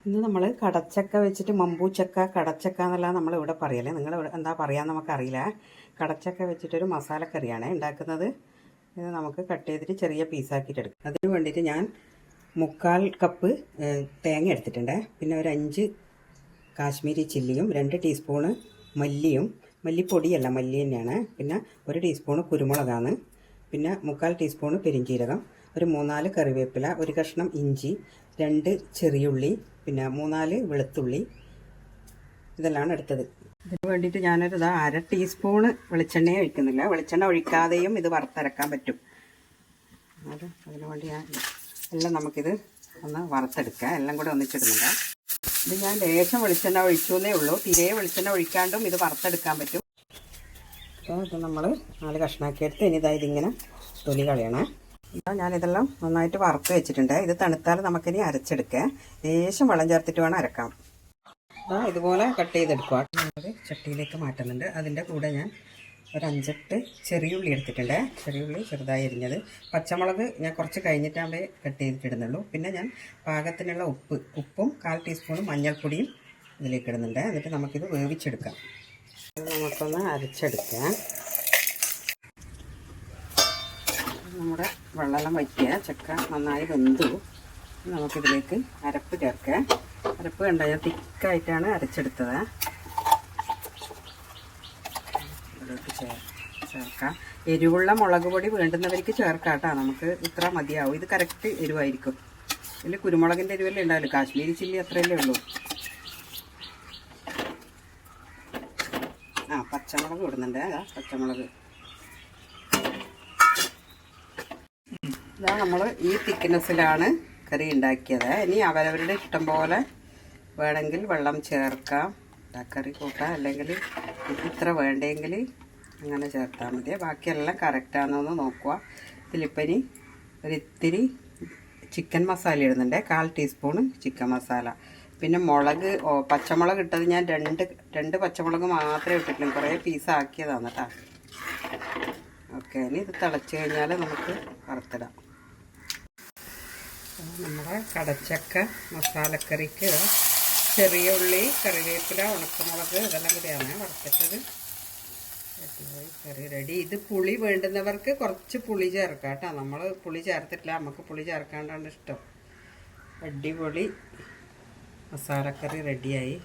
ഇന്ന് നമ്മൾ കടച്ചക്ക വെച്ചിട്ട് മമ്പൂച്ചക്ക കടച്ചക്ക എന്നല്ല നമ്മളിവിടെ പറയല്ലേ. നിങ്ങൾ എന്താ പറയാന്ന് നമുക്കറിയില്ല. കടച്ചക്ക വെച്ചിട്ടൊരു മസാലക്കറിയാണ് ഉണ്ടാക്കുന്നത്. ഇത് നമുക്ക് കട്ട് ചെയ്തിട്ട് ചെറിയ പീസാക്കിയിട്ട് എടുക്കാം. അതിന് വേണ്ടിയിട്ട് ഞാൻ 3/4 കപ്പ് തേങ്ങ എടുത്തിട്ടുണ്ട്. പിന്നെ ഒരു 5 കാശ്മീരി ചില്ലിയും 2 ടീസ്പൂണ് മല്ലിയും, മല്ലിപ്പൊടിയല്ല മല്ലി തന്നെയാണ്. പിന്നെ 1 ടീസ്പൂണ് കുരുമുളകാണ്. പിന്നെ 3/4 ടീസ്പൂണ് പെരിഞ്ചീരകം, ഒരു 3-4 കറിവേപ്പില, ഒരു കഷ്ണം ഇഞ്ചി, 2 ചെറിയുള്ളി, പിന്നെ 3-4 വെളുത്തുള്ളി, ഇതെല്ലാം എടുത്തത്. ഇതിന് വേണ്ടിയിട്ട് ഞാനൊരു 1/2 ടീസ്പൂണ് വെളിച്ചെണ്ണയെ ഒഴിക്കുന്നില്ല. വെളിച്ചെണ്ണ ഒഴിക്കാതെയും ഇത് വറുത്തരക്കാൻ പറ്റും. അതിന് വേണ്ടി എല്ലാം നമുക്കിത് ഒന്ന് വറുത്തെടുക്കാം. എല്ലാം കൂടെ ഒന്നിച്ചിടുന്നില്ല. ഇത് ഞാൻ ലേശം വെളിച്ചെണ്ണ ഒഴിച്ചേ ഉള്ളൂ. തീരെ വെളിച്ചെണ്ണ ഒഴിക്കാണ്ടും ഇത് വറുത്തെടുക്കാൻ പറ്റും. അപ്പോൾ ഇത് നമ്മൾ 4 കഷ്ണാക്കി എടുത്ത് ഇനി ഇതിങ്ങനെ തൊലി കളയണേ. ഞാനിതെല്ലാം നന്നായിട്ട് വറുത്ത് വെച്ചിട്ടുണ്ട്. ഇത് തണുത്താൽ നമുക്കിനി അരച്ചെടുക്കാം. ലേശം വെള്ളം ചേർത്തിട്ട് വേണം അരക്കാം. ഇതുപോലെ കട്ട് ചെയ്തെടുക്കുക. നമ്മൾ ചട്ടിയിലേക്ക് മാറ്റുന്നുണ്ട്. അതിൻ്റെ കൂടെ ഞാൻ ഒരു 5-8 ചെറിയുള്ളി എടുത്തിട്ടുണ്ട്. ചെറിയുള്ളി ചെറുതായി അരിഞ്ഞത്. പച്ചമുളക് ഞാൻ കുറച്ച് കഴിഞ്ഞിട്ടാകുമ്പോൾ കട്ട് ചെയ്തിട്ടിടുന്നുള്ളൂ. പിന്നെ ഞാൻ പാകത്തിനുള്ള ഉപ്പും 1/4 ടീസ്പൂൺ മഞ്ഞൾപ്പൊടിയും ഇതിലേക്ക് ഇടുന്നുണ്ട്. എന്നിട്ട് നമുക്കിത് വേവിച്ചെടുക്കാം. നമുക്കൊന്ന് അരച്ചെടുക്കാം. നമ്മുടെ വെള്ളം വയ്ക്കുക. ചക്ക നന്നായി വെന്തു. നമുക്കിതിലേക്ക് അരപ്പ് ചേർക്കാം. അരപ്പ് കണ്ട ഞാൻ തിക്കായിട്ടാണ് അരച്ചെടുത്തത്. ഇതിലേക്ക് ചേർക്കാം. എരിവുള്ള മുളക് പൊടി വേണ്ടുന്നവർക്ക് ചേർക്കാം കേട്ടോ. നമുക്ക് ഇത്ര മതിയാവും. ഇത് കറക്റ്റ് എരിവായിരിക്കും. ഇതിൽ കുരുമുളകിൻ്റെ എരിവല്ലേ ഉണ്ടാവില്ല. കാശ്മീരി ചില്ലി അത്രയല്ലേ ഉള്ളൂ. പച്ചമുളക് ഇടുന്നുണ്ട്. പച്ചമുളക് നമ്മൾ ഈ തിക്നെസ്സിലാണ് കറി ഉണ്ടാക്കിയത്. ഇനി അവരവരുടെ ഇഷ്ടം പോലെ വേണമെങ്കിൽ വെള്ളം ചേർക്കാം. കറി കൂട്ടാം. അല്ലെങ്കിൽ ഇത്ര വേണ്ടെങ്കിൽ അങ്ങനെ ചേർത്താൽ മതി. ബാക്കിയെല്ലാം കറക്റ്റാണെന്നൊന്ന് നോക്കുക. ഇതിലിപ്പം ഒരിത്തിരി ചിക്കൻ മസാല ഇടുന്നുണ്ട്. 1/4 ടീസ്പൂണ് ചിക്കൻ മസാല. പിന്നെ പച്ചമുളക് ഇട്ടത് ഞാൻ രണ്ട് പച്ചമുളക് മാത്രമേ ഇട്ടിട്ടുള്ളൂ. കുറേ പീസാക്കിയതാണ് കേട്ടോ. ഓക്കെ, ഇനി ഇത് തിളച്ച് കഴിഞ്ഞാൽ നമുക്ക് വറുത്തിടാം. നമ്മുടെ കടച്ചക്ക മസാലക്കറിക്ക് ചെറിയ ഉള്ളി, കറിവേപ്പില, ഉണക്കമുളക് ഇതെല്ലാം കൂടിയാണ് വറുത്തിട്ടത്. കറി റെഡി. ഇത് പുളി വേണ്ടുന്നവർക്ക് കുറച്ച് പുളി ചേർക്കാം കേട്ടോ. നമ്മൾ പുളി ചേർത്തിട്ടില്ല. നമുക്ക് പുളി ചേർക്കാണ്ടാണ് ഇഷ്ടം. അടിപൊളി മസാലക്കറി റെഡിയായി.